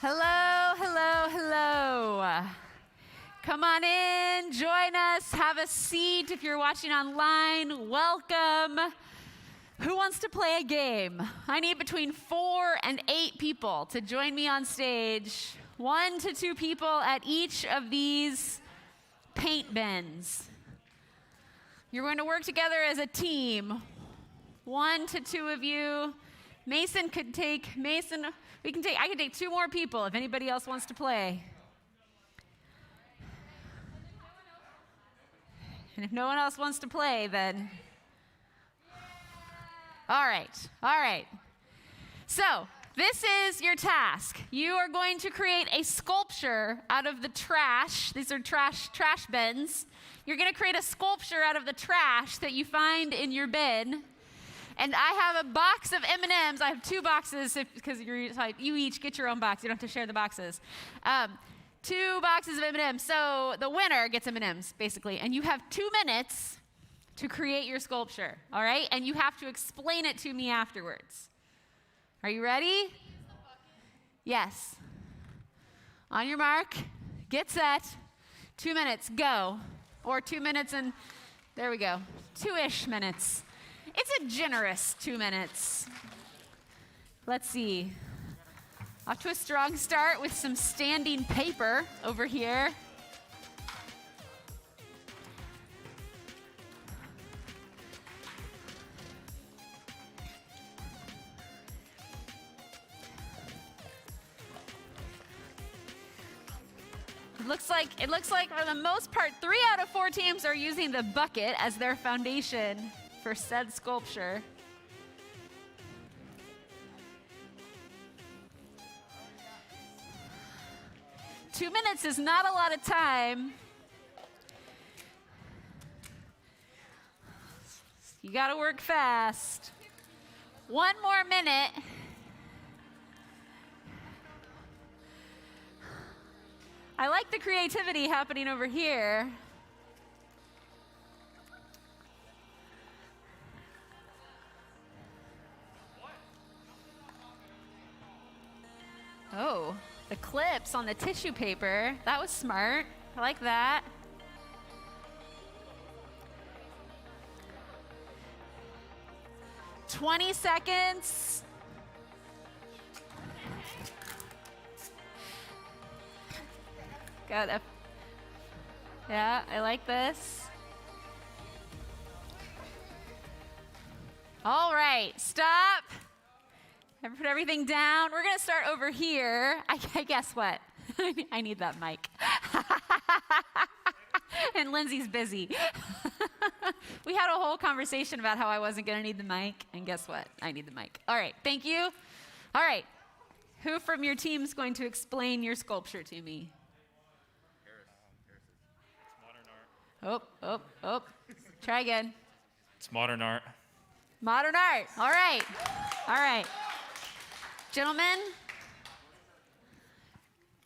Hello, hello, hello. Come on in, join us, have a seat. If you're watching online, welcome. Who wants to play a game? I need between 4 and 8 people to join me on stage. 1 to 2 people at each of these paint bins. You're going to work together as a team. 1 to 2 of you. I can take 2 more people if anybody else wants to play. And if no one else wants to play, then all right. So, this is your task. You are going to create a sculpture out of the trash. These are trash bins. You're going to create a sculpture out of the trash that you find in your bin. And I have a box of M&Ms. I have 2 boxes because you each get your own box. You don't have to share the boxes. 2 boxes of M&Ms. So the winner gets M&Ms, basically. And you have 2 minutes to create your sculpture, all right? And you have to explain it to me afterwards. Are you ready? Yes. On your mark, get set. 2 minutes, go. Or 2 minutes and, there we go, 2-ish minutes. It's a generous 2 minutes. Let's see. Off to a strong start with some standing paper over here. It looks like for the most part, 3 out of 4 teams are using the bucket as their foundation for said sculpture. Two minutes is not a lot of time. You gotta work fast. 1 more minute. I like the creativity happening over here. Oh, the clips on the tissue paper. That was smart. I like that. "20 seconds. Got it. Yeah, I like this. All right, stop. Put everything down. We're going to start over here. I guess what? I need that mic. And Lindsay's busy. We had a whole conversation about how I wasn't going to need the mic, and guess what? I need the mic. All right, thank you. All right, who from your team is going to explain your sculpture to me? It's modern art. Oh. Try again. It's modern art. Modern art. All right. Gentlemen?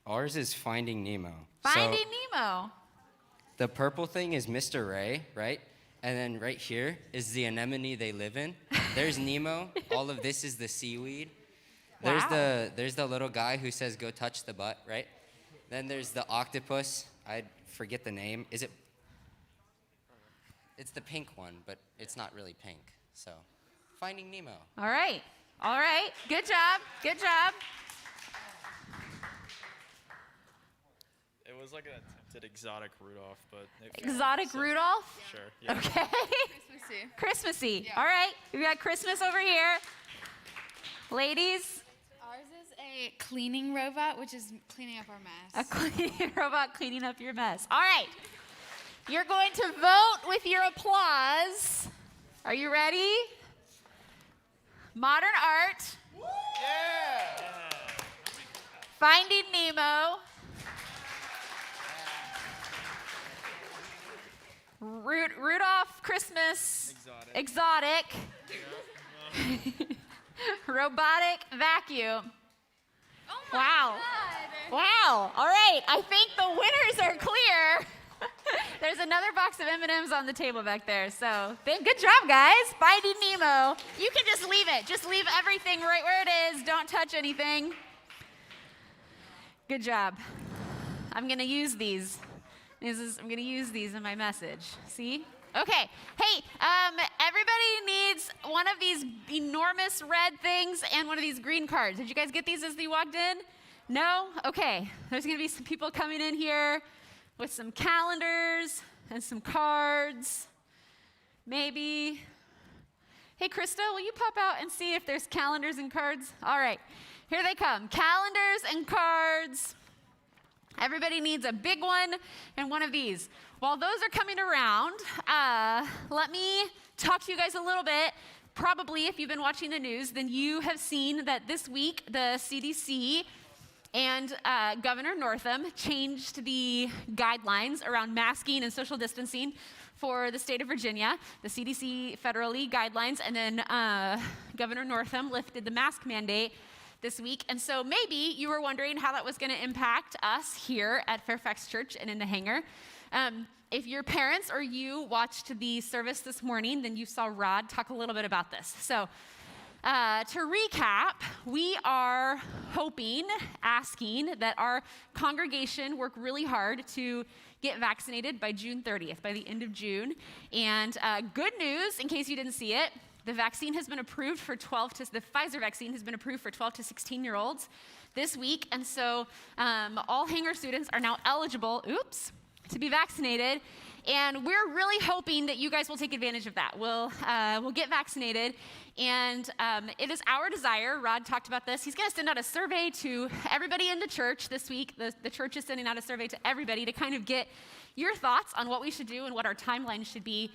Ours is Finding Nemo. Finding Nemo. The purple thing is Mr. Ray, right? And then right here is the anemone they live in. There's Nemo. All of this is the seaweed. Wow. There's the little guy who says, "Go touch the butt," right? Then there's the octopus. I forget the name. It's the pink one, but it's not really pink. So, Finding Nemo. All right. Good job. It was like an attempted exotic Rudolph, but... Exotic Rudolph? Sure, yeah. Okay. Christmassy. Yeah. All right. We got Christmas over here. Ladies? Ours is a cleaning robot, which is cleaning up our mess. A cleaning robot cleaning up your mess. All right. You're going to vote with your applause. Are you ready? Modern art. Yeah! Finding Nemo. Rudolph Christmas. Exotic. Robotic vacuum. Oh my Wow. God. Wow. All right. I think the winners are clear. There's another box of M&Ms on the table back there. So good job, guys. Finding Nemo. You can just leave it. Just leave everything right where it is. Don't touch anything. Good job. I'm going to use these. I'm going to use these in my message. See? Okay. Hey, everybody needs one of these enormous red things and one of these green cards. Did you guys get these as you walked in? No? Okay. There's going to be some people coming in here with some calendars and some cards. Maybe. Hey, Krista, will you pop out and see if there's calendars and cards? All right. Here they come. Calendars and cards. Everybody needs a big one and one of these. While those are coming around, let me talk to you guys a little bit. Probably, if you've been watching the news, then you have seen that this week the CDC and Governor Northam changed the guidelines around masking and social distancing for the state of Virginia. The CDC federally guidelines, and then Governor Northam lifted the mask mandate this week. And so maybe you were wondering how that was going to impact us here at Fairfax Church and in the hangar. If your parents or you watched the service this morning, then you saw Rod talk a little bit about this. So to recap, we are asking that our congregation work really hard to get vaccinated by June 30th, by the end of June. And good news, in case you didn't see it, the vaccine has been approved for the Pfizer vaccine has been approved for 12 to 16-year-olds this week. And so all hangar students are now eligible, to be vaccinated. And we're really hoping that you guys will take advantage of that. We'll get vaccinated. And it is our desire, Rod talked about this, he's going to send out a survey to everybody in the church this week. The church is sending out a survey to everybody to kind of get your thoughts on what we should do and what our timeline should be.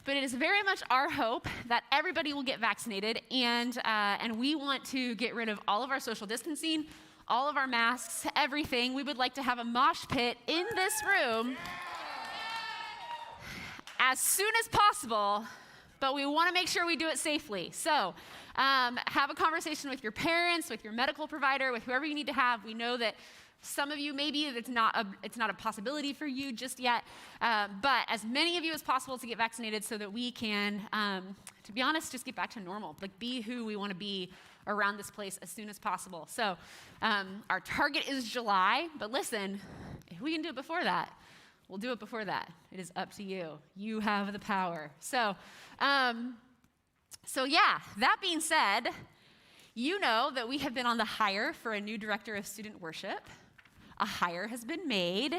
But it is very much our hope that everybody will get vaccinated, and we want to get rid of all of our social distancing, all of our masks, everything. We would like to have a mosh pit in this room as soon as possible, but we want to make sure we do it safely. So have a conversation with your parents, with your medical provider, with whoever you need to have. We know that some of you, maybe it's not a possibility for you just yet, but as many of you as possible to get vaccinated so that we can, to be honest, just get back to normal, like be who we want to be around this place as soon as possible. So our target is July, but listen, if we can do it before that, we'll do it before that. It is up to you. You have the power. So yeah, that being said, you know that we have been on the hire for a new director of student worship. A hire has been made.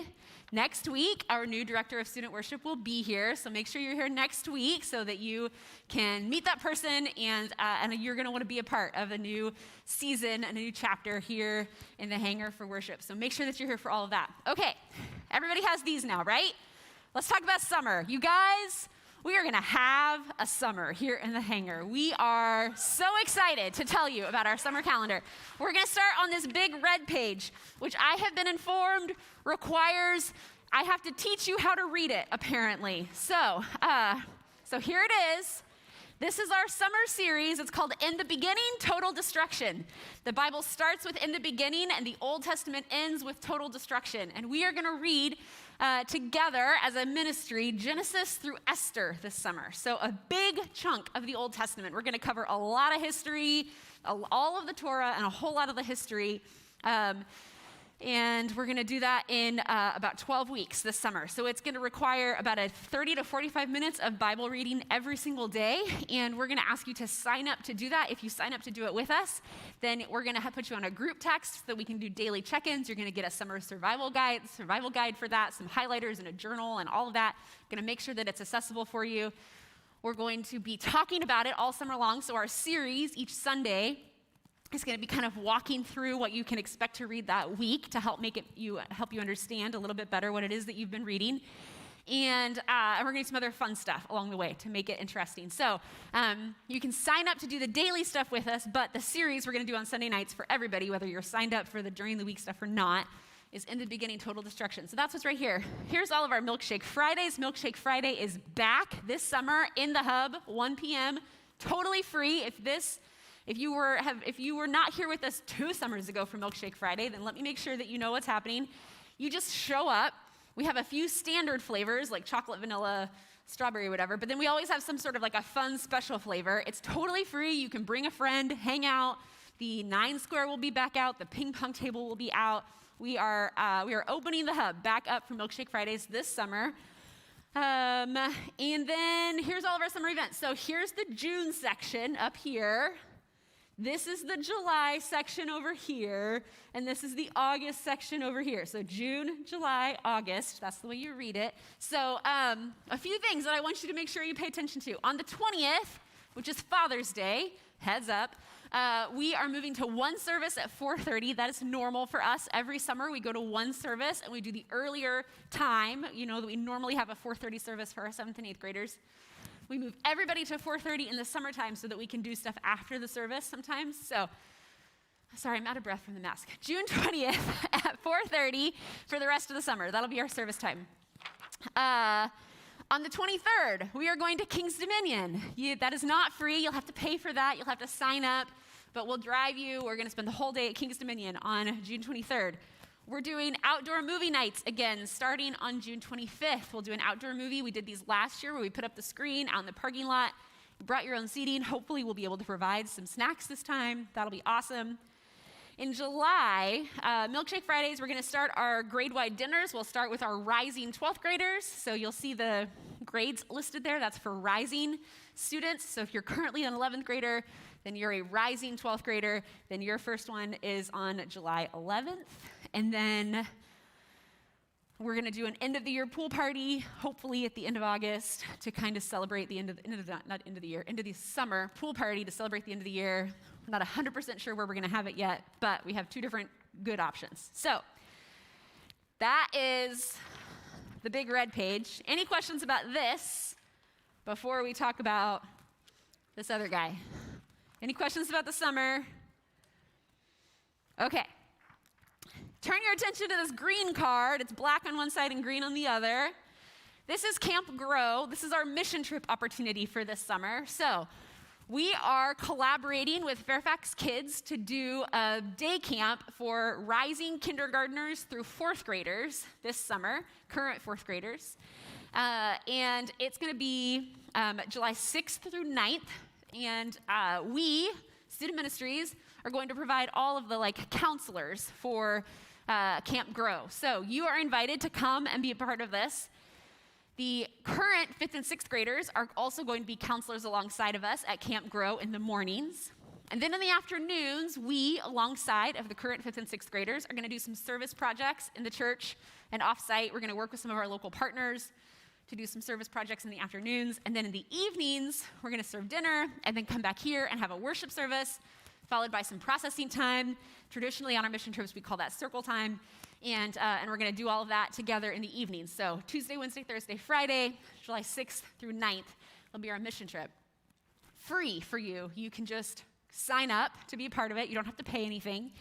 Next week, our new director of student worship will be here, so make sure you're here next week so that you can meet that person, and you're going to want to be a part of a new season, a new chapter here in the hangar for worship. So make sure that you're here for all of that. Okay, everybody has these now, right? Let's talk about summer. You guys, we are going to have a summer here in the hangar. We are so excited to tell you about our summer calendar. We're going to start on this big red page, which I have been informed requires I have to teach you how to read it, apparently. So here it is. This is our summer series. It's called In the Beginning, Total Destruction. The Bible starts with in the beginning, and the Old Testament ends with total destruction. And we are going to read together as a ministry Genesis through Esther this summer. So a big chunk of the Old Testament. We're going to cover a lot of history, all of the Torah, and a whole lot of the history. And we're going to do that in about 12 weeks this summer. So it's going to require about 30 to 45 minutes of Bible reading every single day. And we're going to ask you to sign up to do that. If you sign up to do it with us, then we're going to put you on a group text so that we can do daily check-ins. You're going to get a summer survival guide for that, some highlighters and a journal and all of that. Going to make sure that it's accessible for you. We're going to be talking about it all summer long. So our series each Sunday is going to be kind of walking through what you can expect to read that week to help you understand a little bit better what it is that you've been reading. And we're going to do some other fun stuff along the way to make it interesting. So you can sign up to do the daily stuff with us, but the series we're going to do on Sunday nights for everybody, whether you're signed up for the during the week stuff or not, is In the Beginning, Total Destruction. So that's what's right here. Here's all of our Milkshake Fridays. Milkshake Friday is back this summer in the hub, 1 p.m., totally free. If you were not here with us 2 summers ago for Milkshake Friday, then let me make sure that you know what's happening. You just show up. We have a few standard flavors like chocolate, vanilla, strawberry, whatever, but then we always have some sort of like a fun special flavor. It's totally free. You can bring a friend, hang out, The 9 square will be back out. The ping pong table will be out. We are opening the hub back up for Milkshake Fridays this summer. And then here's all of our summer events. So here's the June section up here. This is the July section over here. And this is the August section over here. So June, July, August. That's the way you read it. So a few things that I want you to make sure you pay attention to. On the 20th, which is Father's Day, heads up, we are moving to one service at 4:30. That is normal for us. Every summer we go to one service and we do the earlier time. You know that we normally have a 4:30 service for our 7th and 8th graders. We move everybody to 4:30 in the summertime so that we can do stuff after the service sometimes. So, sorry, I'm out of breath from the mask. June 20th at 4:30 for the rest of the summer. That'll be our service time. On the 23rd, we are going to King's Dominion. That is not free. You'll have to pay for that. You'll have to sign up, but we'll drive you. We're going to spend the whole day at King's Dominion on June 23rd. We're doing outdoor movie nights again, starting on June 25th. We'll do an outdoor movie. We did these last year where we put up the screen out in the parking lot. You brought your own seating. Hopefully, we'll be able to provide some snacks this time. That'll be awesome. In July, Milkshake Fridays, we're going to start our grade-wide dinners. We'll start with our rising 12th graders. So you'll see the grades listed there. That's for rising students. So if you're currently an 11th grader, then you're a rising 12th grader. Then your first one is on July 11th. And then we're going to do an end-of-the-year pool party, hopefully at the end of August, to kind of celebrate the end of the summer pool party to celebrate the end of the year. We're not 100% sure where we're going to have it yet, but we have 2 different good options. So that is the big red page. Any questions about this before we talk about this other guy? Any questions about the summer? Okay. Turn your attention to this green card. It's black on one side and green on the other. This is Camp Grow. This is our mission trip opportunity for this summer. So we are collaborating with Fairfax Kids to do a day camp for rising kindergartners through 4th graders this summer, current 4th graders. And it's going to be July 6th through 9th. And we, Student Ministries, are going to provide all of the counselors for Camp Grow. So you are invited to come and be a part of this. The current 5th and 6th graders are also going to be counselors alongside of us at Camp Grow in the mornings. And then in the afternoons, we, alongside of the current 5th and 6th graders, are going to do some service projects in the church and off-site. We're going to work with some of our local partners to do some service projects in the afternoons. And then in the evenings, we're going to serve dinner and then come back here and have a worship service, followed by some processing time. Traditionally on our mission trips, we call that circle time. And we're going to do all of that together in the evenings. So Tuesday, Wednesday, Thursday, Friday, July 6th through 9th will be our mission trip. Free for you. You can just sign up to be a part of it. You don't have to pay anything.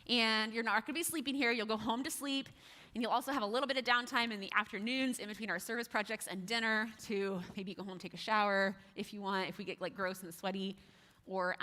And you're not going to be sleeping here. You'll go home to sleep. And you'll also have a little bit of downtime in the afternoons in between our service projects and dinner to maybe go home, take a shower if you want, if we get gross and sweaty, or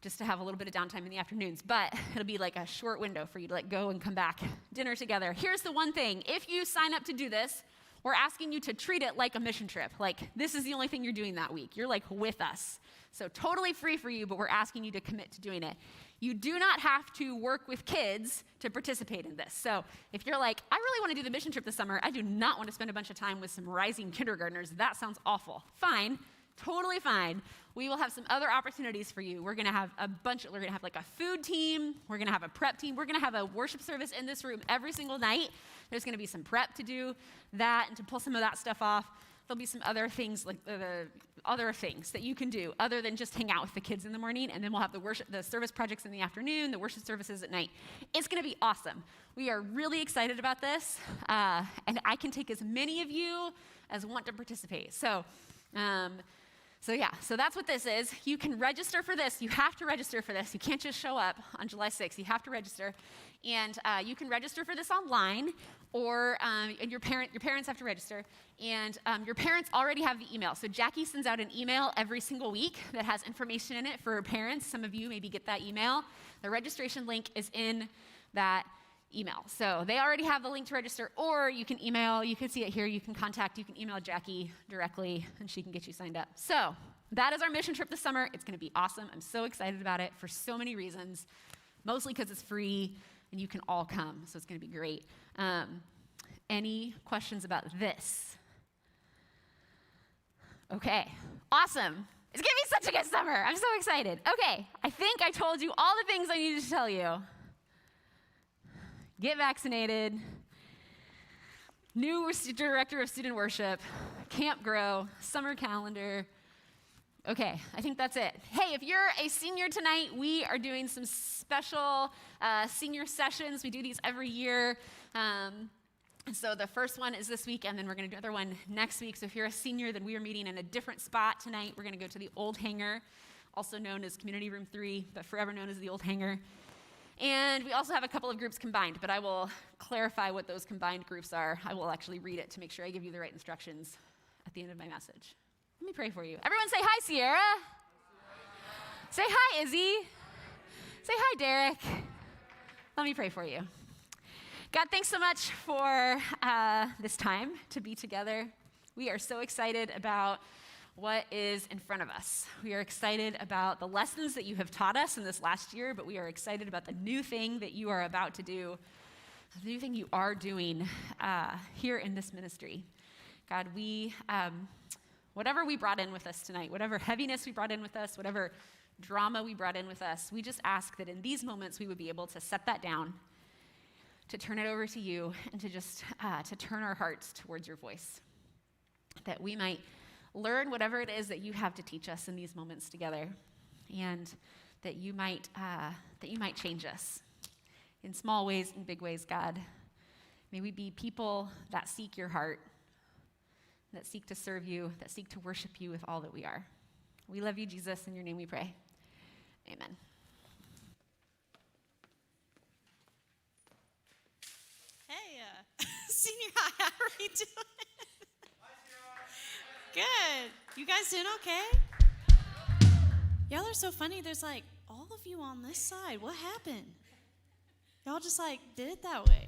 just to have a little bit of downtime in the afternoons. But it'll be a short window for you to go and come back, dinner together. Here's the one thing. If you sign up to do this, we're asking you to treat it like a mission trip. This is the only thing you're doing that week. You're with us. So totally free for you, but we're asking you to commit to doing it. You do not have to work with kids to participate in this. So if you're I really want to do the mission trip this summer, I do not want to spend a bunch of time with some rising kindergartners. That sounds awful. Fine. Totally fine. We will have some other opportunities for you. We're going to have we're going to have a food team. We're going to have a prep team. We're going to have a worship service in this room every single night. There's going to be some prep to do that and to pull some of that stuff off. There'll be some other things other things that you can do other than just hang out with the kids in the morning. And then we'll have the service projects in the afternoon, the worship services at night. It's going to be awesome. We are really excited about this. And I can take as many of you as want to participate. So that's what this is. You can register for this. You have to register for this. You can't just show up on July 6th. You have to register. And you can register for this online, or and your parents have to register. And your parents already have the email. So Jackie sends out an email every single week that has information in it for parents. Some of you maybe get that email. The registration link is in that email. So they already have the link to register, or you can email, you can see it here, you can email Jackie directly, and she can get you signed up. So that is our mission trip this summer. It's going to be awesome. I'm so excited about it for so many reasons, mostly because it's free and you can all come, so it's going to be great. Any questions about this? Okay, awesome. It's going to be such a good summer. I'm so excited. Okay, I think I told you all the things I needed to tell you. Get vaccinated, new director of student worship, Camp Grow, summer calendar. Okay, I think that's it. Hey, if you're a senior tonight, we are doing some special senior sessions. We do these every year. So the first one is this week, and then we're going to do another one next week. So if you're a senior, then we are meeting in a different spot tonight. We're going to go to the old hangar, also known as Community Room 3, but forever known as the old hangar. And we also have a couple of groups combined, but I will clarify what those combined groups are. I will actually read it to make sure I give you the right instructions at the end of my message. Let me pray for you. Everyone say hi, Sierra. Say hi, Izzy. Say hi, Derek. Let me pray for you. God, thanks so much for this time to be together. We are so excited about what is in front of us. We are excited about the lessons that you have taught us in this last year, but we are excited about the new thing that you are about to do, the new thing you are doing here in this ministry. God, whatever we brought in with us tonight, whatever heaviness we brought in with us, whatever drama we brought in with us, we just ask that in these moments we would be able to set that down, to turn it over to you, and to just to turn our hearts towards your voice, that we might learn whatever it is that you have to teach us in these moments together, and that you might change us in small ways and big ways, God. May we be people that seek your heart, that seek to serve you, that seek to worship you with all that we are. We love you, Jesus. In your name we pray. Amen. Hey, senior high, how are we doing? Good. You guys doing okay? Y'all are so funny. There's like all of you on this side. What happened? Y'all just like did it that way.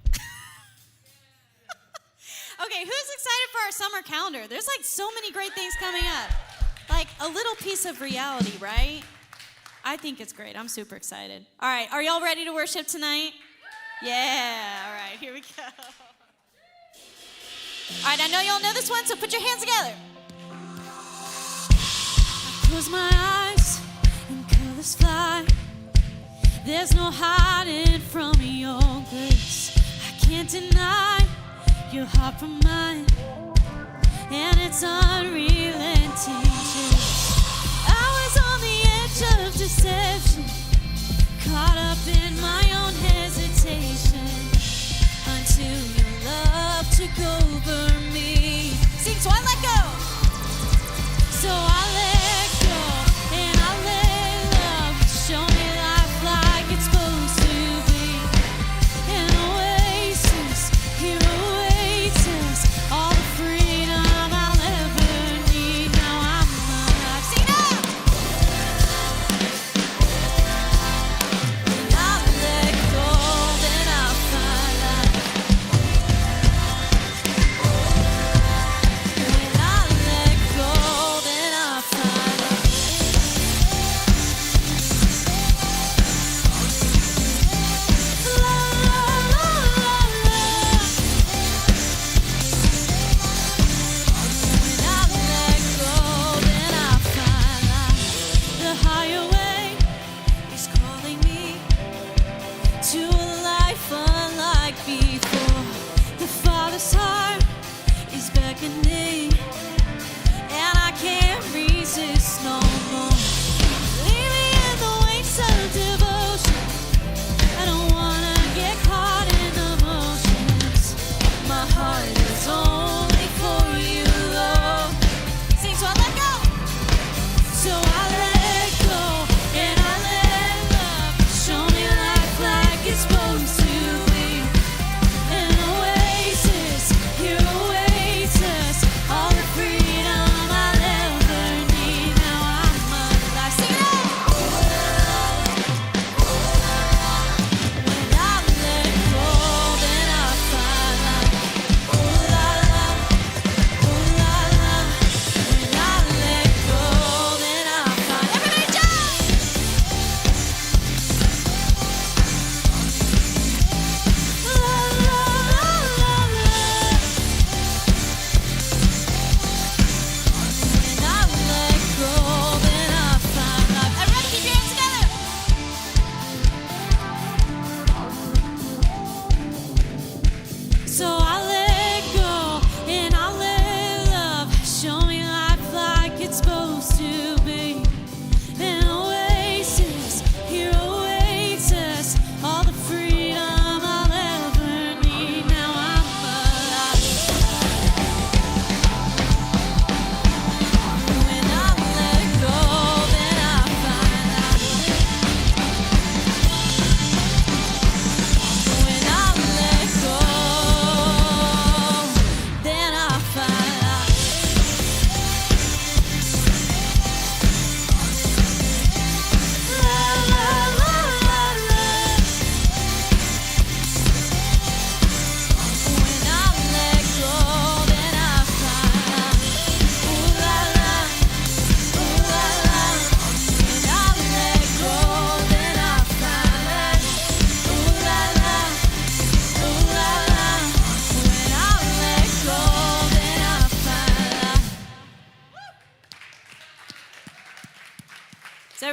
Okay, who's excited for our summer calendar? There's like so many great things coming up. Like a little piece of reality, right? I think it's great. I'm super excited. All right, are y'all ready to worship tonight? Yeah, all right, here we go. All right, I know y'all know this one, so put your hands together. Close my eyes and colors fly. There's no hiding from your grace. I can't deny your heart from mine, and it's unrelenting. I was on the edge of deception, caught up in my own hesitation, until your love took over me. Sing, so I let go. So I let go, and I let love show me life like it's supposed to be. An oasis, here awaits us, all the freedom I'll ever need. Now I'm alive. Sing it out! When I let go, then I'll find life.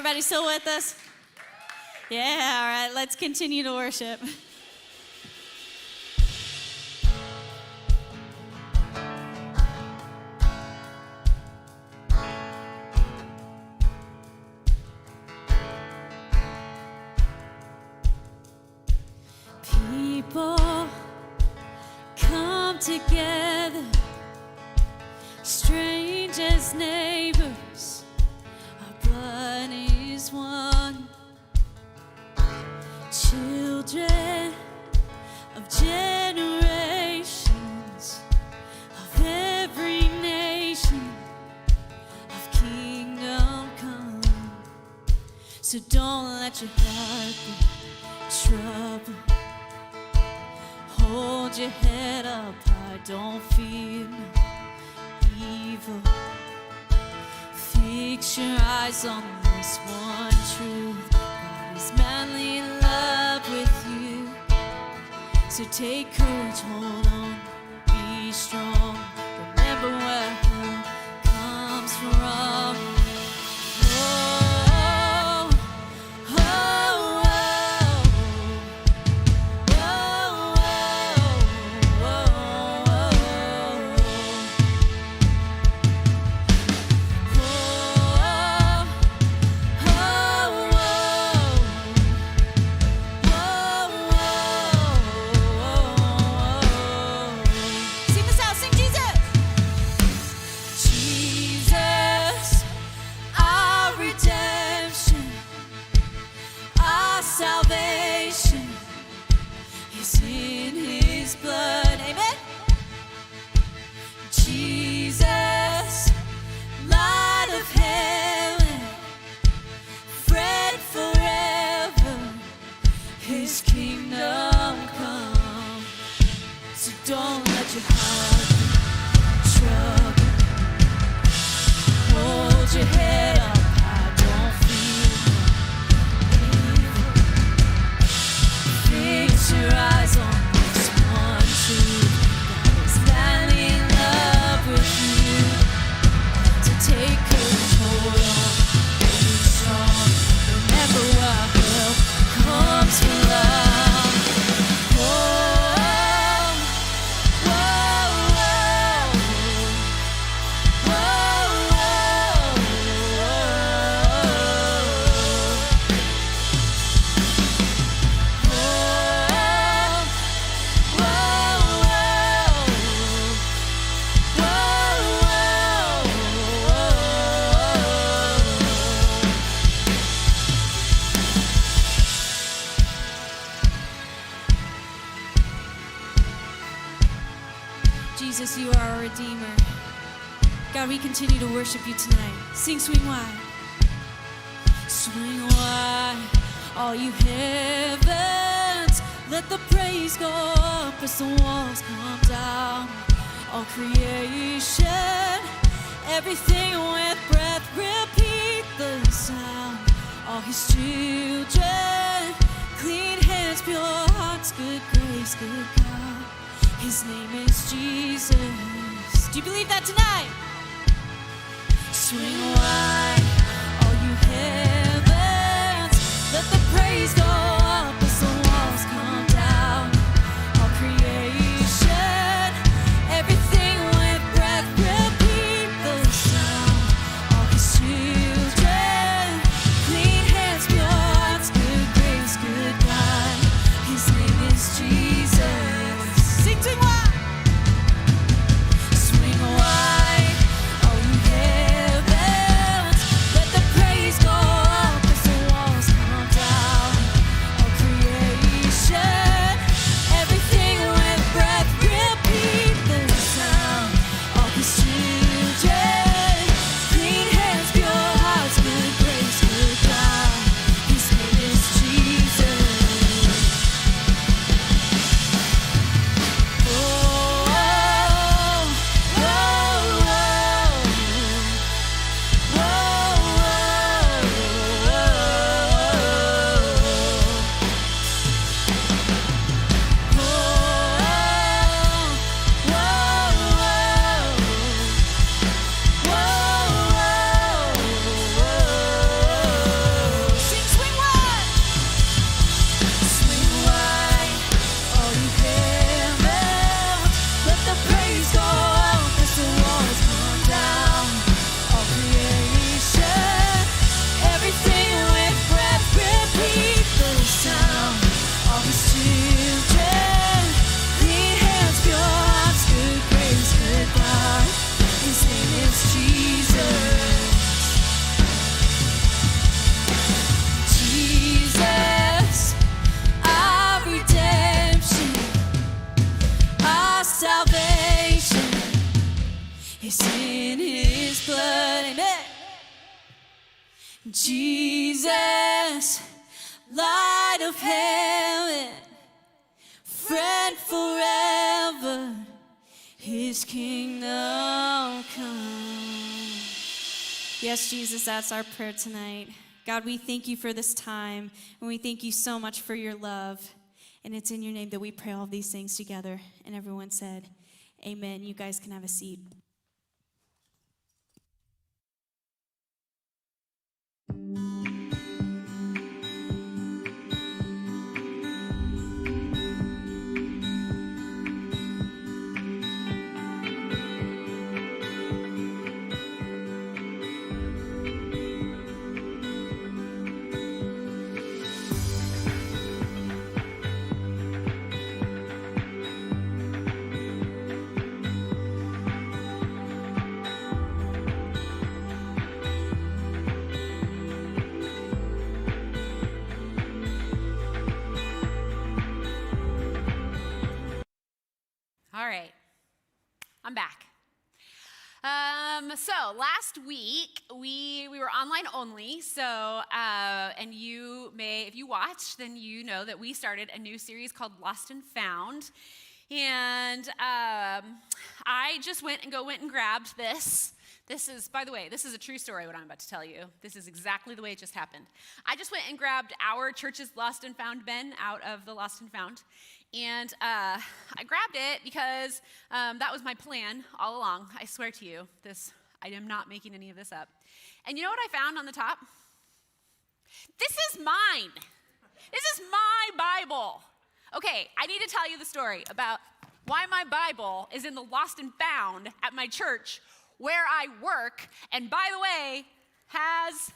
Everybody still with us? Yeah, all right, let's continue to worship. People come together, strangers, neighbors, our blood is one. Children of generations, of every nation, of kingdom come. So don't let your heart be troubled. Hold your head up high, don't fear no evil. Fix your eyes on this one truth. God is madly in love with you. So take courage, hold on, be strong. Remember where help comes from. Oh, oh, oh, oh, oh, Sing this out, sing Jesus. Jesus, our redemption, our salvation is in his blood. Amen. Jesus, light of heaven, fret forever, his kingdom come. So don't let your heart be troubled. Hold your head up high, don't fear evil. Fix your eyes on this one truth. God is madly in love with you. So take courage, hold on, be strong. Remember where help comes from. Oh, Jesus, you are our Redeemer. God, we continue to worship you tonight. Sing Swing Wide. Swing wide, all you heavens. Let the praise go up as the walls come down. All creation, everything with breath, repeat the sound. All his children, clean hands, pure hearts, good grace, good God. His name is Jesus. Do you believe that tonight? Swing wide, all you heavens. Let the praise go up as the walls come down. All creation, everything with breath, repeat the sound. All his children, clean hands, pure hearts, good grace, good God. His name is Jesus. Sing to wide. Swing wide, all you heavens. Let the praise go up as the walls come down. place in his blood. Amen. Jesus, light of heaven, friend forever, his kingdom come. Yes, Jesus, that's our prayer tonight. God, we thank you for this time, and we thank you so much for your love. And it's in your name that we pray all these things together. And everyone said, amen. You guys can have a seat. All right, I'm back. So last week we were online only. So and you may, if you watched, then you know that we started a new series called Lost and Found. And I just went and grabbed this. This is, by the way, this is a true story, what I'm about to tell you. This is exactly the way it just happened. I just went and grabbed our church's Lost and Found bin out of the Lost and Found. And I grabbed it because that was my plan all along. I swear to you, I am not making any of this up. And you know what I found on the top? This is mine. This is my Bible. Okay, I need to tell you the story about why my Bible is in the Lost and Found at my church where I work, and by the way, has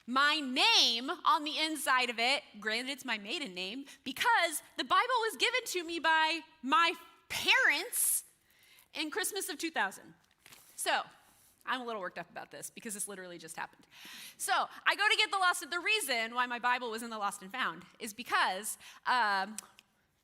my name on the inside of it. Granted, it's my maiden name, because the Bible was given to me by my parents in Christmas of 2000. So, I'm a little worked up about this because this literally just happened. So, I go to get the Lost. The reason why my Bible was in the Lost and Found is because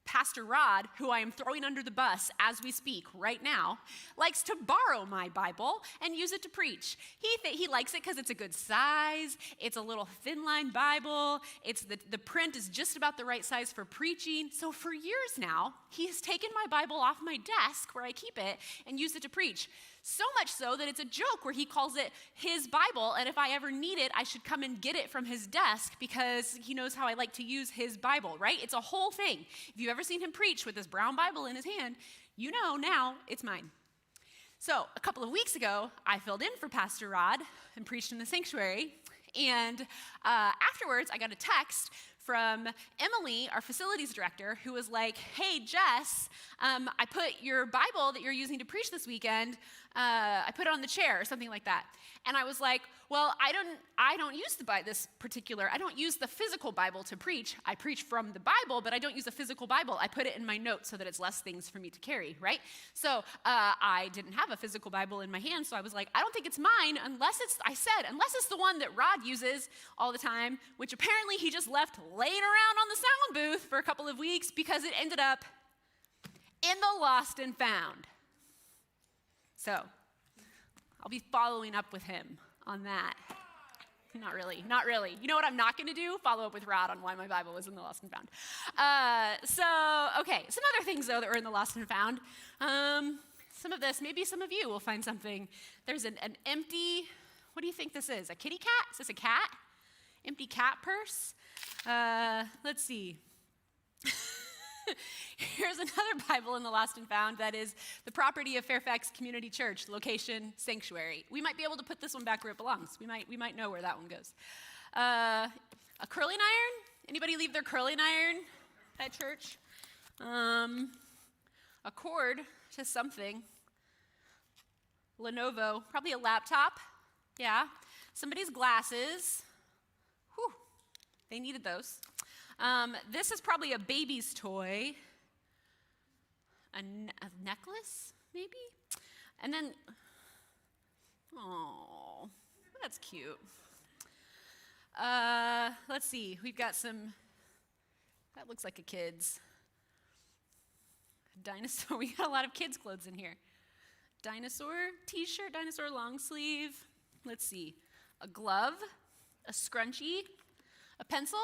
Pastor Rod, who I am throwing under the bus as we speak right now, likes to borrow my Bible and use it to preach. He likes it because it's a good size. It's a little thin-line Bible. It's the print is just about the right size for preaching. So for years now, he has taken my Bible off my desk where I keep it and used it to preach. So much so that it's a joke where he calls it his Bible, and if I ever need it, I should come and get it from his desk because he knows how I like to use his Bible, right? It's a whole thing. If you've ever seen him preach with this brown Bible in his hand, you know now it's mine. So a couple of weeks ago, I filled in for Pastor Rod and preached in the sanctuary, and afterwards, I got a text from Emily, our facilities director, who was like, hey, Jess, I put your Bible that you're using to preach this weekend, I put it on the chair or something like that. And I was like, well, I don't use I don't use the physical Bible to preach. I preach from the Bible, but I don't use a physical Bible. I put it in my notes so that it's less things for me to carry, right? So I didn't have a physical Bible in my hand, so I was like, I don't think it's mine unless it's the one that Rod uses all the time, which apparently he just left laying around on the sound booth for a couple of weeks because it ended up in the Lost and Found. So, I'll be following up with him on that. Not really. You know what I'm not going to do? Follow up with Rod on why my Bible was in the Lost and Found. Okay, some other things, though, that were in the Lost and Found. Some of this, maybe some of you will find something. There's an empty, what do you think this is? A kitty cat? Is this a cat? Empty cat purse? Let's see. Here's another Bible in the Lost and Found that is the property of Fairfax Community Church, location sanctuary. We might be able to put this one back where it belongs. We might know where that one goes. A curling iron? Anybody leave their curling iron at church? A cord to something. Lenovo, probably a laptop. Yeah. Somebody's glasses. Whew. They needed those. This is probably a baby's toy. A necklace, maybe? And then, oh, that's cute. Let's see, we've got some, that looks like a kid's. Dinosaur, we got a lot of kids' clothes in here. dinosaur t-shirt, dinosaur long sleeve. Let's see, a glove, a scrunchie, a pencil.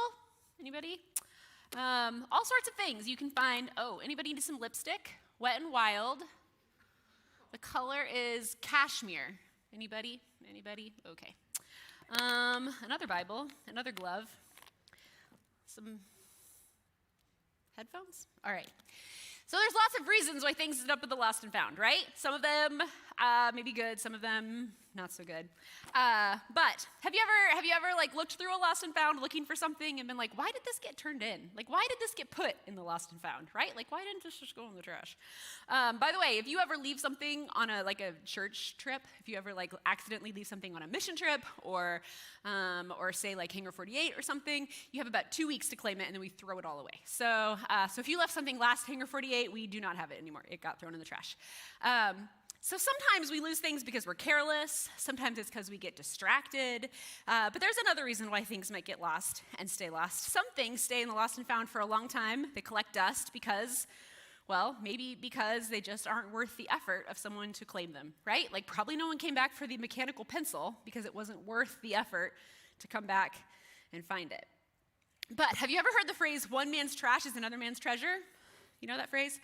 Anybody? All sorts of things you can find. Oh, anybody need some lipstick? Wet and Wild. The color is cashmere. Anybody? Anybody? Okay. Another Bible, another glove, some headphones. All right. So there's lots of reasons why things end up with the lost and found, right? Some of them may be good, some of them not so good. But have you ever like looked through a lost and found looking for something and been like, why did this get turned in? Like, why did this get put in the lost and found, right? Like, why didn't this just go in the trash? By the way, if you ever leave something on a church trip, if you ever like accidentally leave something on a mission trip or say like HANGAR 48 or something, you have about 2 weeks to claim it and then we throw it all away. So if you left something last HANGAR 48, we do not have it anymore. It got thrown in the trash. So sometimes we lose things because we're careless. Sometimes it's because we get distracted. But there's another reason why things might get lost and stay lost. Some things stay in the lost and found for a long time. They collect dust because, well, maybe because they just aren't worth the effort of someone to claim them, right? Like probably no one came back for the mechanical pencil because it wasn't worth the effort to come back and find it. But have you ever heard the phrase, one man's trash is another man's treasure? You know that phrase?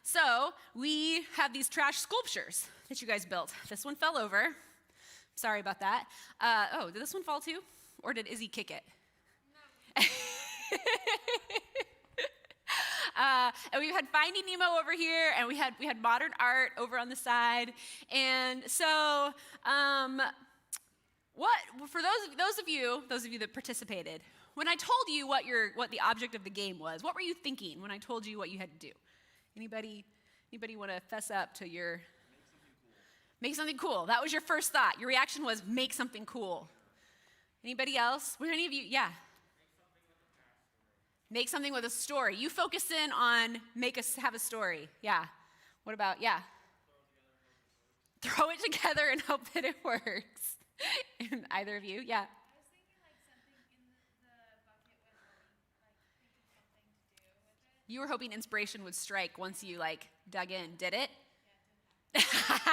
So we have these trash sculptures that you guys built. This one fell over. Sorry about that. Did this one fall too? Or did Izzy kick it? No. And we had Finding Nemo over here, and we had modern art over on the side. And so, for those of you that participated, when I told you what the object of the game was, what were you thinking when I told you what you had to do? Anybody want to fess up to your make something cool? That was your first thought. Your reaction was make something cool. Anybody else? Were any of you? Yeah. Make something with a story. You focus in on make us have a story. Yeah. What about, yeah? Throw it together and hope that it works. Either of you? Yeah. I was thinking like something in the bucket with thinking something to do with it. You were hoping inspiration would strike once you like dug in. Did it? Yeah, it didn't happen.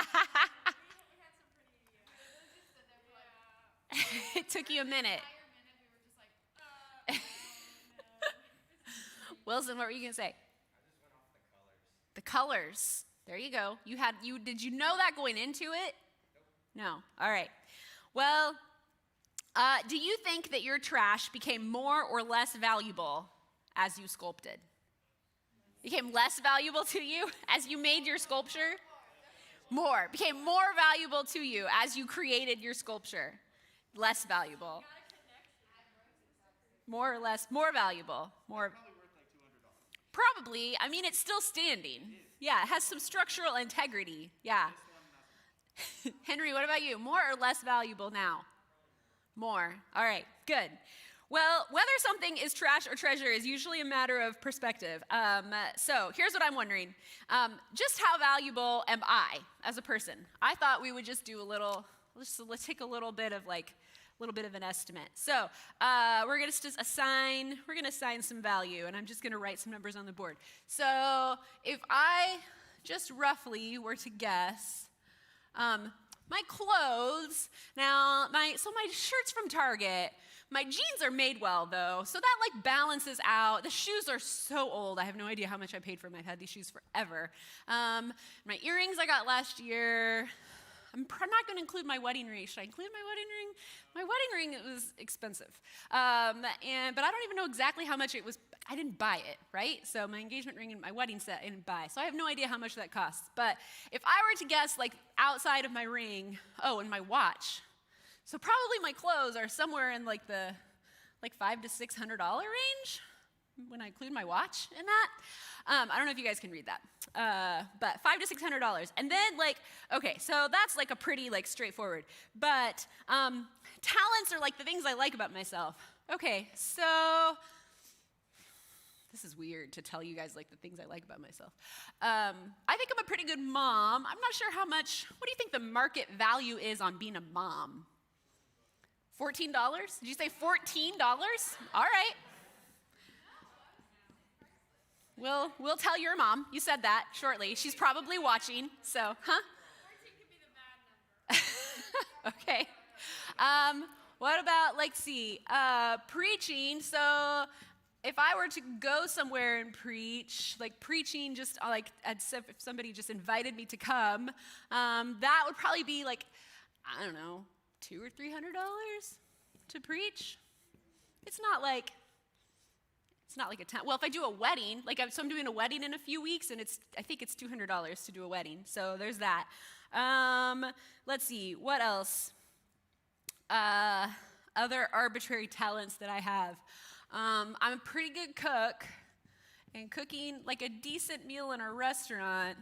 We had some pretty ideas. It just stood there for like It took you a minute. an entire minute. We were just like, no. Wilson, what were you gonna say? I just went off the colors. The colors. There you go. Did you know that going into it? No. All right. Well, do you think that your trash became more or less valuable as you sculpted? Became less valuable to you as you made your sculpture? More. Became more valuable to you as you created your sculpture. Less valuable. More or less, more valuable. More. Probably. I mean, it's still standing. Yeah, it has some structural integrity. Yeah. Henry, what about you? More or less valuable now? More. All right, good. Well, whether something is trash or treasure is usually a matter of perspective. So here's what I'm wondering. Just how valuable am I as a person? I thought we would just do let's take a little bit of an estimate. So we're gonna assign some value, and I'm just gonna write some numbers on the board. So if I just roughly were to guess, my clothes, my shirt's from Target. My jeans are made well though, so that like balances out. The shoes are so old, I have no idea how much I paid for them. I've had these shoes forever. My earrings I got last year. I'm not going to include my wedding ring. Should I include my wedding ring? My wedding ring was expensive, but I don't even know exactly how much it was. I didn't buy it, right? So my engagement ring and my wedding set I didn't buy. So I have no idea how much that costs. But if I were to guess, like outside of my ring, and my watch, so probably my clothes are somewhere in like the $500 to $600 range when I include my watch in that. I don't know if you guys can read that, but $500 to $600. And then okay, so that's like a pretty straightforward. But talents are like the things I like about myself. Okay, so this is weird to tell you guys like the things I like about myself. I think I'm a pretty good mom. I'm not sure what do you think the market value is on being a mom? $14? Did you say $14? All right. We'll tell your mom. You said that shortly. She's probably watching. So, huh? 14 could be the bad number. Okay. What about, preaching? So if I were to go somewhere and preach, preaching just as if somebody just invited me to come, that would probably be I don't know, $200 or $300 to preach. It's not like a ton. Well, if I do a wedding, so I'm doing a wedding in a few weeks, and I think it's $200 to do a wedding. So there's that. Let's see, what else? Other arbitrary talents that I have. I'm a pretty good cook, and cooking a decent meal in a restaurant,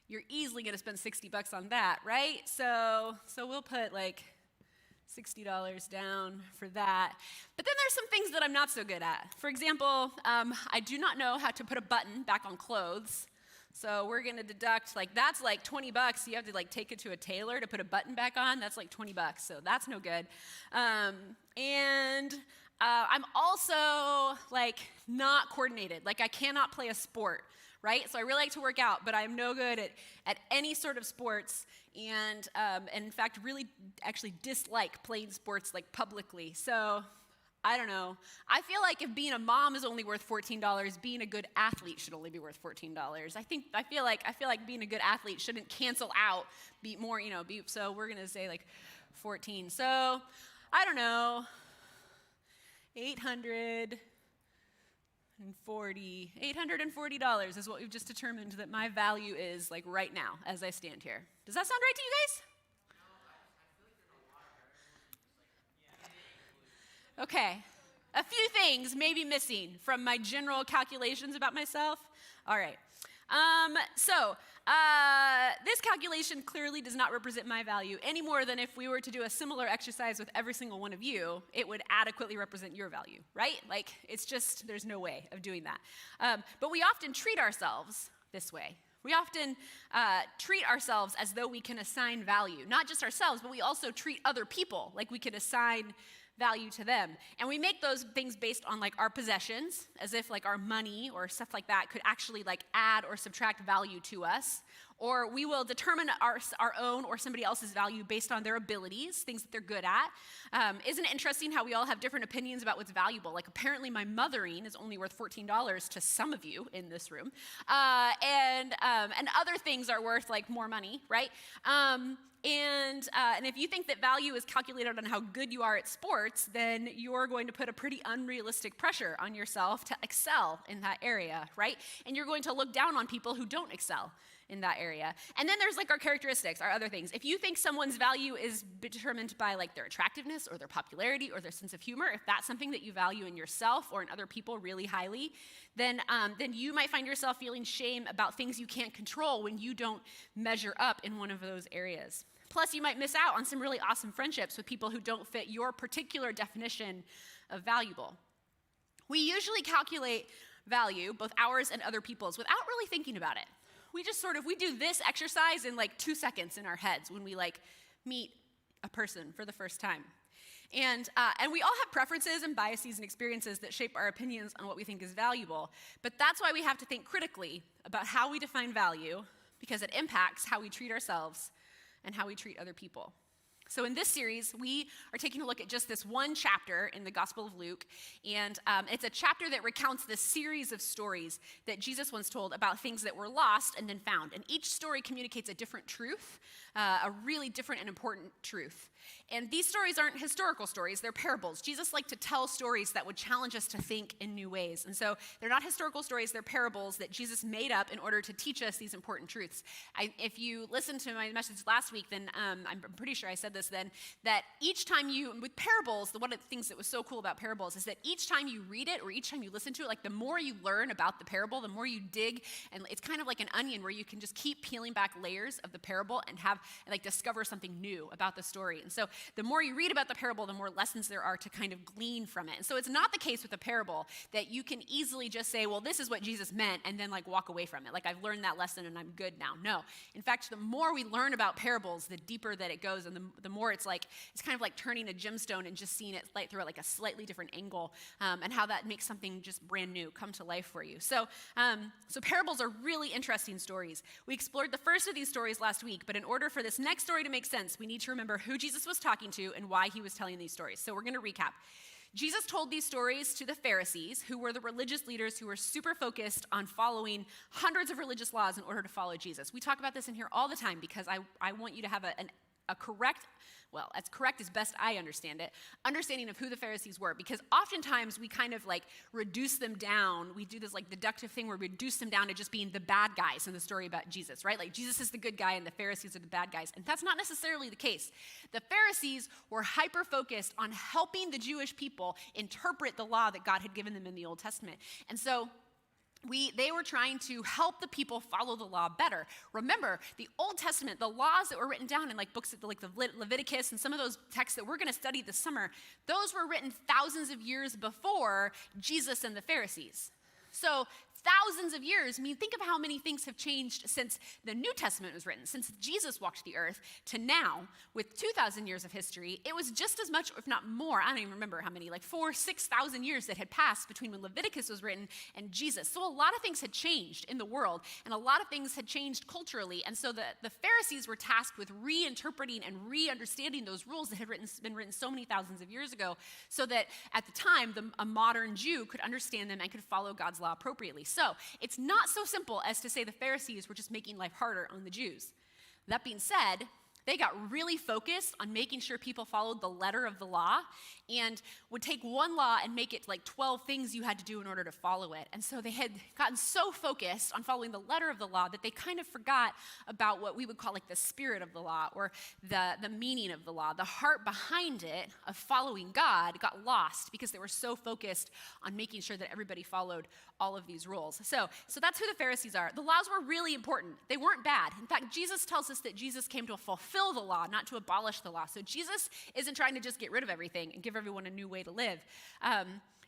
you're easily going to spend $60 on that, right? So we'll put $60 down for that. But then there's some things that I'm not so good at. For example, I do not know how to put a button back on clothes. So we're going to deduct, that's $20. You have to take it to a tailor to put a button back on. That's $20. So that's no good. And I'm also not coordinated. I cannot play a sport, right? So I really like to work out, but I'm no good at any sort of sports. And in fact, really actually dislike playing sports publicly. So I don't know. I feel like if being a mom is only worth $14, being a good athlete should only be worth $14. I feel like being a good athlete shouldn't cancel out, be more, so we're going to say 14. So I don't know. $840 is what we've just determined that my value is right now as I stand here. Does that sound right to you guys? Okay, a few things may be missing from my general calculations about myself. All right, this calculation clearly does not represent my value any more than if we were to do a similar exercise with every single one of you, it would adequately represent your value, right? It's just, there's no way of doing that. But we often treat ourselves this way. We often treat ourselves as though we can assign value, not just ourselves, but we also treat other people like we can assign value to them. And we make those things based on our possessions, as if our money or stuff like that could actually add or subtract value to us. Or we will determine our own or somebody else's value based on their abilities, things that they're good at. Isn't it interesting how we all have different opinions about what's valuable? Apparently my mothering is only worth $14 to some of you in this room. And other things are worth more money, right? And if you think that value is calculated on how good you are at sports, then you're going to put a pretty unrealistic pressure on yourself to excel in that area, right? And you're going to look down on people who don't excel in that area. And then there's our characteristics, our other things. If you think someone's value is determined by their attractiveness or their popularity or their sense of humor, if that's something that you value in yourself or in other people really highly, then you might find yourself feeling shame about things you can't control when you don't measure up in one of those areas. Plus, you might miss out on some really awesome friendships with people who don't fit your particular definition of valuable. We usually calculate value, both ours and other people's, without really thinking about it. We just we do this exercise in 2 seconds in our heads when we meet a person for the first time. And we all have preferences and biases and experiences that shape our opinions on what we think is valuable. But that's why we have to think critically about how we define value, because it impacts how we treat ourselves and how we treat other people. So in this series, we are taking a look at just this one chapter in the Gospel of Luke, and it's a chapter that recounts this series of stories that Jesus once told about things that were lost and then found. And each story communicates a different truth, a really different and important truth. And these stories aren't historical stories, they're parables. Jesus liked to tell stories that would challenge us to think in new ways. And so they're not historical stories, they're parables that Jesus made up in order to teach us these important truths. If you listened to my message last week, then I'm pretty sure I said this then, that each time with parables, one of the things that was so cool about parables is that each time you read it or each time you listen to it, the more you learn about the parable, the more you dig, and it's kind of like an onion where you can just keep peeling back layers of the parable and discover something new about the story. And so the more you read about the parable, the more lessons there are to kind of glean from it. And so it's not the case with a parable that you can easily just say, well, this is what Jesus meant, and then walk away from it. I've learned that lesson and I'm good now. No. In fact, the more we learn about parables, the deeper that it goes and the more it's kind of like turning a gemstone and just seeing it like through like a slightly different angle, and how that makes something just brand new come to life for you. So parables are really interesting stories. We explored the first of these stories last week, but in order for this next story to make sense, we need to remember who Jesus was talking to and why he was telling these stories. So we're going to recap. Jesus told these stories to the Pharisees, who were the religious leaders who were super focused on following hundreds of religious laws in order to follow Jesus. We talk about this in here all the time because I want you to have a correct, well, as correct as best I understand it, understanding of who the Pharisees were. Because oftentimes we kind of like reduce them down. We do this like deductive thing where we reduce them down to just being the bad guys in the story about Jesus, right? Like Jesus is the good guy and the Pharisees are the bad guys. And that's not necessarily the case. The Pharisees were hyper-focused on helping the Jewish people interpret the law that God had given them in the Old Testament. And so they were trying to help the people follow the law better. Remember, the Old Testament, the laws that were written down in like books like the Leviticus and some of those texts that we're going to study this summer, those were written thousands of years before Jesus and the Pharisees. So thousands of years, I mean, think of how many things have changed since the New Testament was written, since Jesus walked the earth to now, with 2,000 years of history. It was just as much, if not more, I don't even remember how many, like 6,000 years that had passed between when Leviticus was written and Jesus. So a lot of things had changed in the world, and a lot of things had changed culturally. And so the Pharisees were tasked with reinterpreting and re-understanding those rules that had been written so many thousands of years ago, so that at the time, a modern Jew could understand them and could follow God's law appropriately. So it's not so simple as to say the Pharisees were just making life harder on the Jews. That being said, they got really focused on making sure people followed the letter of the law and would take one law and make it like 12 things you had to do in order to follow it. And so they had gotten so focused on following the letter of the law that they kind of forgot about what we would call like the spirit of the law, or the meaning of the law. The heart behind it of following God got lost because they were so focused on making sure that everybody followed all of these rules. So that's who the Pharisees are. The laws were really important. They weren't bad. In fact, Jesus tells us that Jesus came to fulfill the law, not to abolish the law. So Jesus isn't trying to just get rid of everything and give everyone a new way to live.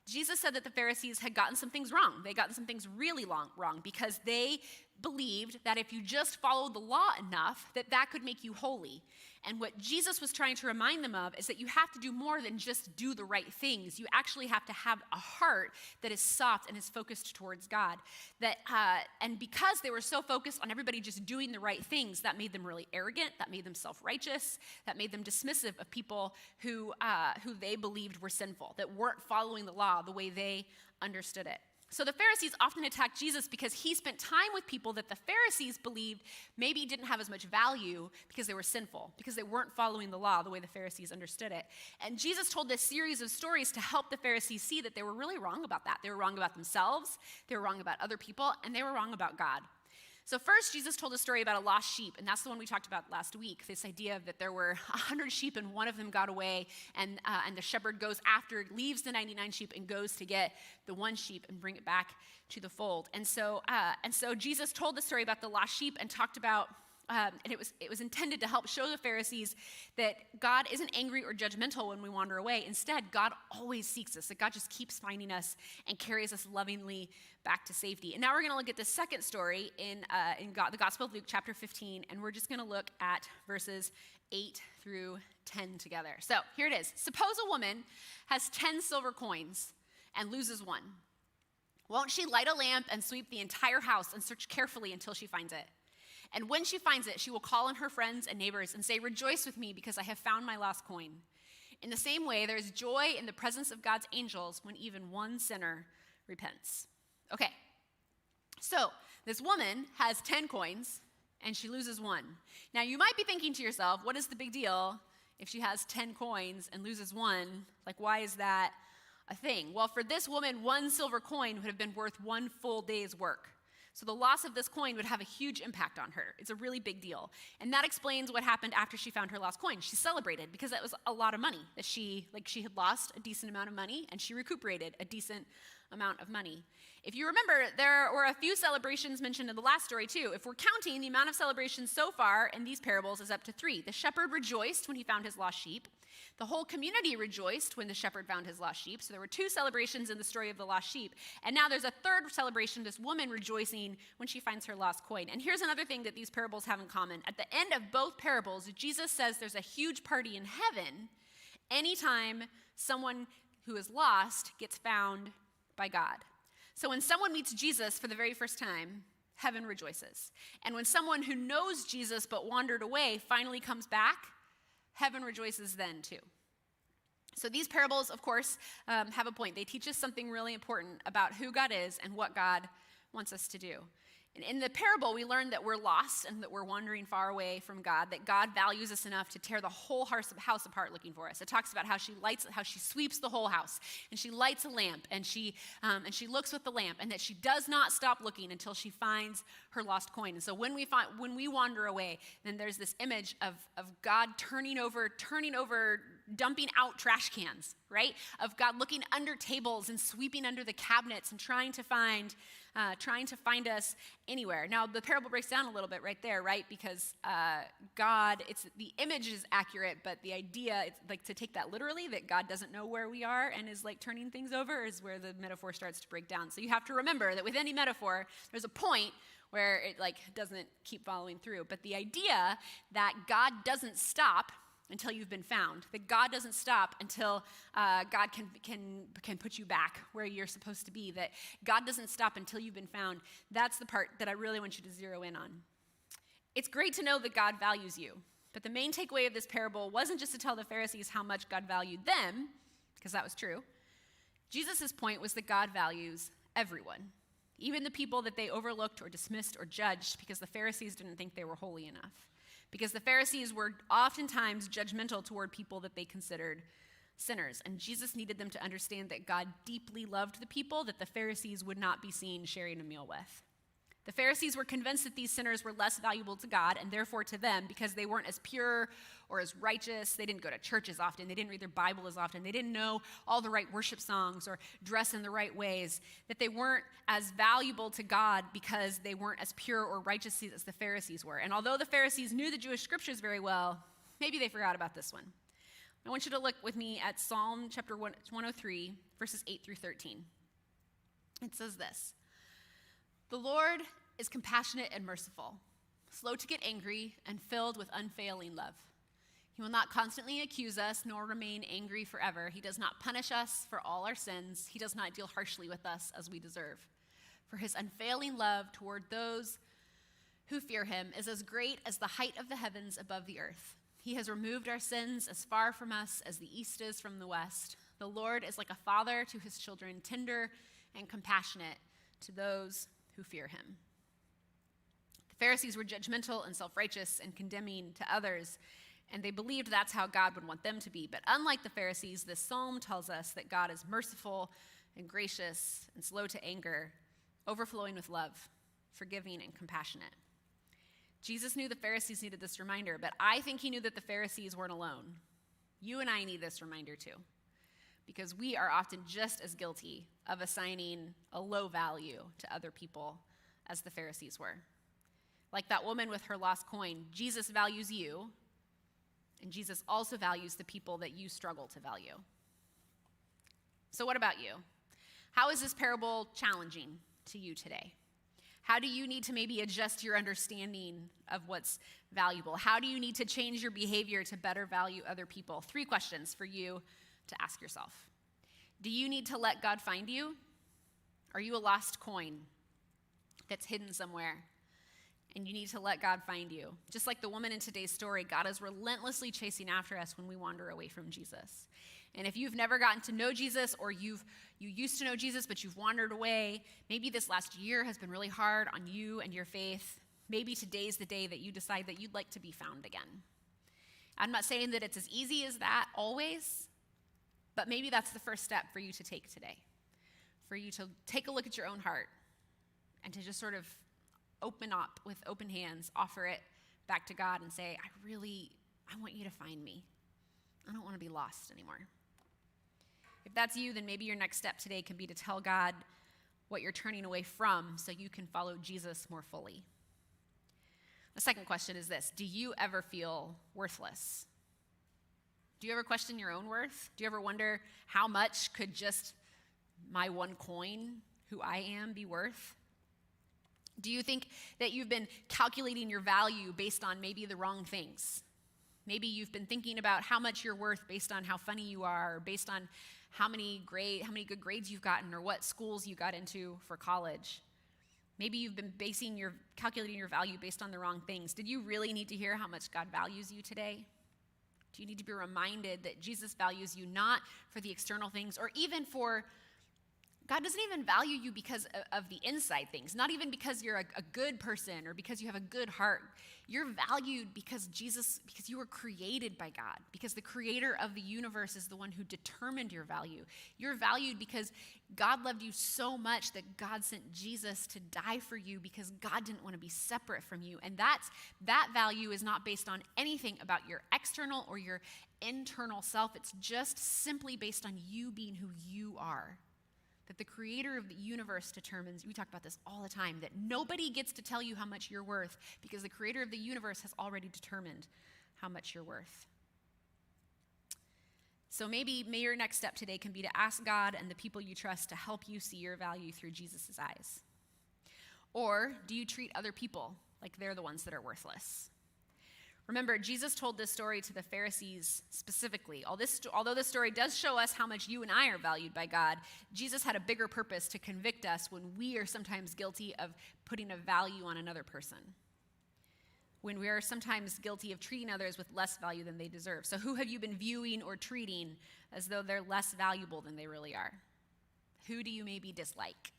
Jesus said that the Pharisees had gotten some things wrong. They gotten some things really wrong because they believed that if you just followed the law enough, that could make you holy. And what Jesus was trying to remind them of is that you have to do more than just do the right things. You actually have to have a heart that is soft and is focused towards God. And because they were so focused on everybody just doing the right things, that made them really arrogant, that made them self-righteous, that made them dismissive of people who they believed were sinful, that weren't following the law the way they understood it. So the Pharisees often attacked Jesus because he spent time with people that the Pharisees believed maybe didn't have as much value because they were sinful, because they weren't following the law the way the Pharisees understood it. And Jesus told this series of stories to help the Pharisees see that they were really wrong about that. They were wrong about themselves, they were wrong about other people, and they were wrong about God. So first, Jesus told a story about a lost sheep, and that's the one we talked about last week, this idea that there were 100 sheep and one of them got away, and the shepherd leaves the 99 sheep and goes to get the one sheep and bring it back to the fold. And so Jesus told the story about the lost sheep and talked about, and it was intended to help show the Pharisees that God isn't angry or judgmental when we wander away. Instead, God always seeks us, that God just keeps finding us and carries us lovingly back to safety. And now we're going to look at the second story in the Gospel of Luke, chapter 15, and we're just going to look at verses 8 through 10 together. So here it is. Suppose a woman has 10 silver coins and loses one. Won't she light a lamp and sweep the entire house and search carefully until she finds it? And when she finds it, she will call on her friends and neighbors and say, "Rejoice with me because I have found my lost coin." In the same way, there is joy in the presence of God's angels when even one sinner repents. Okay, so this woman has 10 coins and she loses one. Now you might be thinking to yourself, what is the big deal if she has 10 coins and loses one? Like, why is that a thing? Well, for this woman, one silver coin would have been worth one full day's work. So the loss of this coin would have a huge impact on her. It's a really big deal. And that explains what happened after she found her lost coin. She celebrated because that was a lot of money that she had lost a decent amount of money and she recuperated a decent amount of money. If you remember, there were a few celebrations mentioned in the last story too. If we're counting, the amount of celebrations so far in these parables is up to 3. The shepherd rejoiced when he found his lost sheep. The whole community rejoiced when the shepherd found his lost sheep. So there were 2 celebrations in the story of the lost sheep. And now there's a third celebration, this woman rejoicing when she finds her lost coin. And here's another thing that these parables have in common. At the end of both parables, Jesus says there's a huge party in heaven anytime someone who is lost gets found by God. So when someone meets Jesus for the very first time, heaven rejoices. And when someone who knows Jesus but wandered away finally comes back, heaven rejoices then too. So these parables, of course, have a point. They teach us something really important about who God is and what God wants us to do. And in the parable, we learn that we're lost and that we're wandering far away from God, that God values us enough to tear the whole house apart looking for us. It talks about how she sweeps the whole house, and she lights a lamp, and she looks with the lamp, and that she does not stop looking until she finds her lost coin. And so when we wander away, then there's this image of God turning over, dumping out trash cans, right? Of God looking under tables and sweeping under the cabinets and trying to find us anywhere. Now, the parable breaks down a little bit right there, right? Because God, the image is accurate, but the idea, it's like to take that literally, that God doesn't know where we are and is like turning things over, is where the metaphor starts to break down. So you have to remember that with any metaphor, there's a point where it like doesn't keep following through. But the idea that God doesn't stop until you've been found, that God doesn't stop until God can put you back where you're supposed to be, that God doesn't stop until you've been found, that's the part that I really want you to zero in on. It's great to know that God values you, but the main takeaway of this parable wasn't just to tell the Pharisees how much God valued them, because that was true. Jesus' point was that God values everyone, even the people that they overlooked or dismissed or judged because the Pharisees didn't think they were holy enough. Because the Pharisees were oftentimes judgmental toward people that they considered sinners. And Jesus needed them to understand that God deeply loved the people that the Pharisees would not be seen sharing a meal with. The Pharisees were convinced that these sinners were less valuable to God and therefore to them because they weren't as pure or as righteous. They didn't go to church as often. They didn't read their Bible as often. They didn't know all the right worship songs or dress in the right ways. That they weren't as valuable to God because they weren't as pure or righteous as the Pharisees were. And although the Pharisees knew the Jewish scriptures very well, maybe they forgot about this one. I want you to look with me at Psalm chapter 103, verses 8 through 13. It says this: "The Lord is compassionate and merciful, slow to get angry, and filled with unfailing love. He will not constantly accuse us, nor remain angry forever. He does not punish us for all our sins. He does not deal harshly with us as we deserve. For his unfailing love toward those who fear him is as great as the height of the heavens above the earth. He has removed our sins as far from us as the east is from the west. The Lord is like a father to his children, tender and compassionate to those who fear him." The Pharisees were judgmental and self-righteous and condemning to others, and they believed that's how God would want them to be. But unlike the Pharisees, this psalm tells us that God is merciful and gracious and slow to anger, overflowing with love, forgiving and compassionate. Jesus knew the Pharisees needed this reminder, but I think he knew that the Pharisees weren't alone. You and I need this reminder too, because we are often just as guilty of assigning a low value to other people as the Pharisees were. Like that woman with her lost coin, Jesus values you, and Jesus also values the people that you struggle to value. So what about you? How is this parable challenging to you today? How do you need to maybe adjust your understanding of what's valuable? How do you need to change your behavior to better value other people? 3 questions for you to ask yourself. Do you need to let God find you? Are you a lost coin that's hidden somewhere? And you need to let God find you. Just like the woman in today's story, God is relentlessly chasing after us when we wander away from Jesus. And if you've never gotten to know Jesus, or you used to know Jesus, but you've wandered away, maybe this last year has been really hard on you and your faith. Maybe today's the day that you decide that you'd like to be found again. I'm not saying that it's as easy as that always, but maybe that's the first step for you to take today. For you to take a look at your own heart and to just sort of open up with open hands, offer it back to God and say, I want you to find me. I don't want to be lost anymore. If that's you, then maybe your next step today can be to tell God what you're turning away from so you can follow Jesus more fully. The second question is this: do you ever feel worthless? Do you ever question your own worth? Do you ever wonder how much could just my one coin, who I am, be worth? Do you think that you've been calculating your value based on maybe the wrong things? Maybe you've been thinking about how much you're worth based on how funny you are, or based on how many good grades you've gotten, or what schools you got into for college. Maybe you've been calculating your value based on the wrong things. Did you really need to hear how much God values you today? Do you need to be reminded that Jesus values you not for the external things, or even for, God doesn't even value you because of the inside things, not even because you're a good person or because you have a good heart. You're valued because you were created by God, because the creator of the universe is the one who determined your value. You're valued because God loved you so much that God sent Jesus to die for you because God didn't want to be separate from you. And that value is not based on anything about your external or your internal self. It's just simply based on you being who you are. That the creator of the universe determines, we talk about this all the time, that nobody gets to tell you how much you're worth because the creator of the universe has already determined how much you're worth. So maybe your next step today can be to ask God and the people you trust to help you see your value through Jesus' eyes. Or do you treat other people like they're the ones that are worthless? Remember, Jesus told this story to the Pharisees specifically. Although this story does show us how much you and I are valued by God, Jesus had a bigger purpose to convict us when we are sometimes guilty of putting a value on another person. When we are sometimes guilty of treating others with less value than they deserve. So who have you been viewing or treating as though they're less valuable than they really are? Who do you maybe dislike?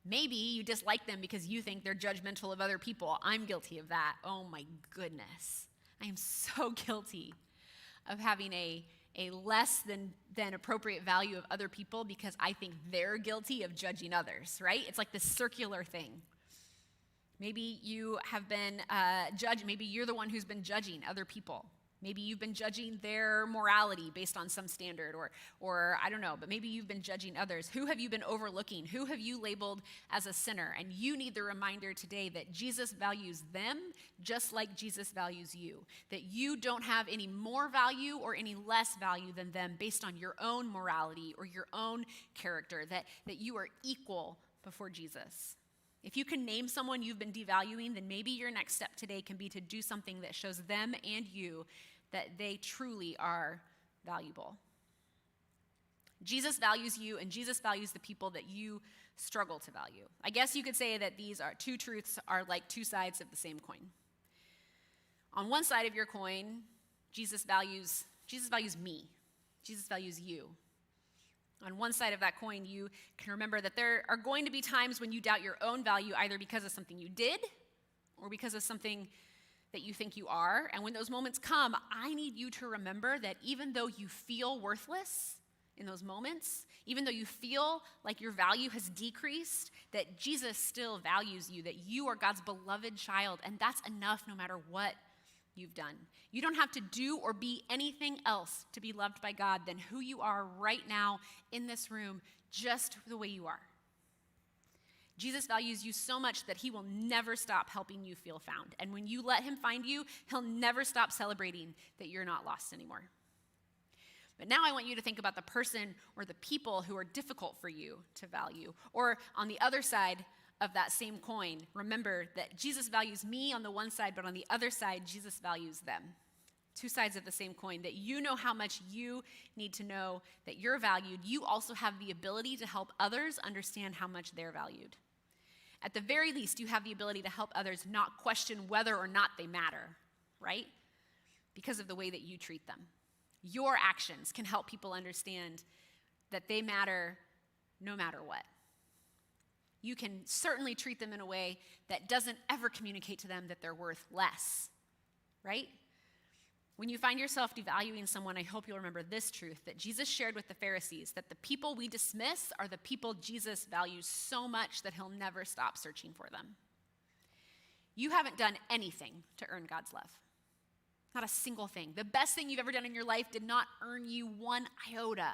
Maybe you dislike them because you think they're judgmental of other people. I'm guilty of that. Oh my goodness. I am so guilty of having a less than appropriate value of other people because I think they're guilty of judging others, right? It's like this circular thing. Maybe you have been judged. Maybe you're the one who's been judging other people. Maybe you've been judging their morality based on some standard, or I don't know, but maybe you've been judging others. Who have you been overlooking? Who have you labeled as a sinner? And you need the reminder today that Jesus values them just like Jesus values you, that you don't have any more value or any less value than them based on your own morality or your own character, that you are equal before Jesus. If you can name someone you've been devaluing, then maybe your next step today can be to do something that shows them and you that they truly are valuable. Jesus values you, and Jesus values the people that you struggle to value. I guess you could say that these two truths are like two sides of the same coin. On one side of your coin, Jesus values me. Jesus values you. On one side of that coin, you can remember that there are going to be times when you doubt your own value, either because of something you did or because of something that you think you are. And when those moments come, I need you to remember that even though you feel worthless in those moments, even though you feel like your value has decreased, that Jesus still values you, that you are God's beloved child, and that's enough no matter what you've done. You don't have to do or be anything else to be loved by God than who you are right now in this room, just the way you are. Jesus values you so much that he will never stop helping you feel found. And when you let him find you, he'll never stop celebrating that you're not lost anymore. But now I want you to think about the person or the people who are difficult for you to value. Or on the other side of that same coin, remember that Jesus values me on the one side, but on the other side, Jesus values them. Two sides of the same coin, that you know how much you need to know that you're valued. You also have the ability to help others understand how much they're valued. At the very least, you have the ability to help others not question whether or not they matter, right? Because of the way that you treat them. Your actions can help people understand that they matter no matter what. You can certainly treat them in a way that doesn't ever communicate to them that they're worth less, right? When you find yourself devaluing someone, I hope you'll remember this truth that Jesus shared with the Pharisees, that the people we dismiss are the people Jesus values so much that he'll never stop searching for them. You haven't done anything to earn God's love. Not a single thing. The best thing you've ever done in your life did not earn you one iota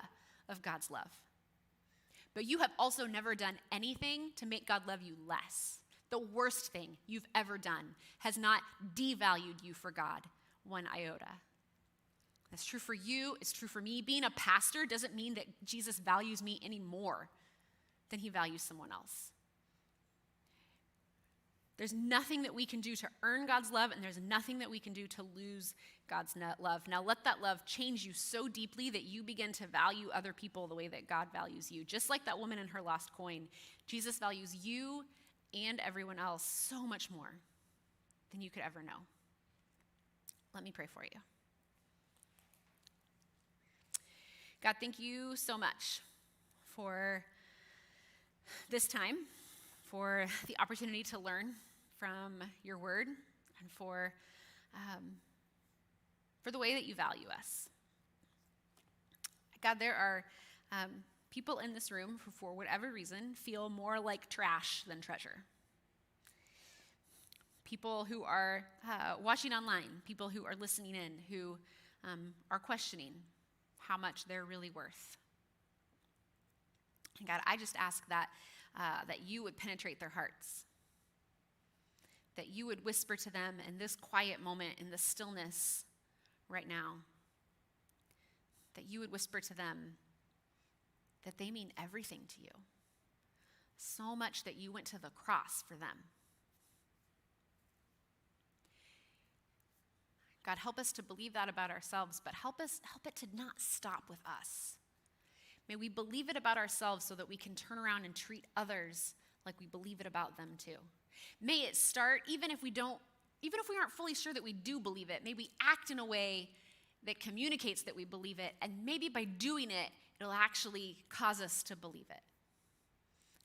of God's love. But you have also never done anything to make God love you less. The worst thing you've ever done has not devalued you for God one iota. That's true for you. It's true for me. Being a pastor doesn't mean that Jesus values me any more than he values someone else. There's nothing that we can do to earn God's love, and there's nothing that we can do to lose God's love. Now let that love change you so deeply that you begin to value other people the way that God values you. Just like that woman and her lost coin, Jesus values you and everyone else so much more than you could ever know. Let me pray for you. God, thank you so much for this time, for the opportunity to learn from your word, and for the way that you value us. God, there are people in this room who, for whatever reason, feel more like trash than treasure. People who are watching online, people who are listening in, who are questioning how much they're really worth. And God, I just ask that you would penetrate their hearts, that you would whisper to them in this quiet moment, in this stillness right now, that you would whisper to them that they mean everything to you, so much that you went to the cross for them. God, help us to believe that about ourselves, but help it to not stop with us. May we believe it about ourselves so that we can turn around and treat others like we believe it about them too. May it start, even if we aren't fully sure that we do believe it, may we act in a way that communicates that we believe it, and maybe by doing it, it'll actually cause us to believe it.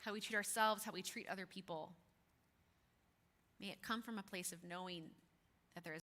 How we treat ourselves, how we treat other people. May it come from a place of knowing that there is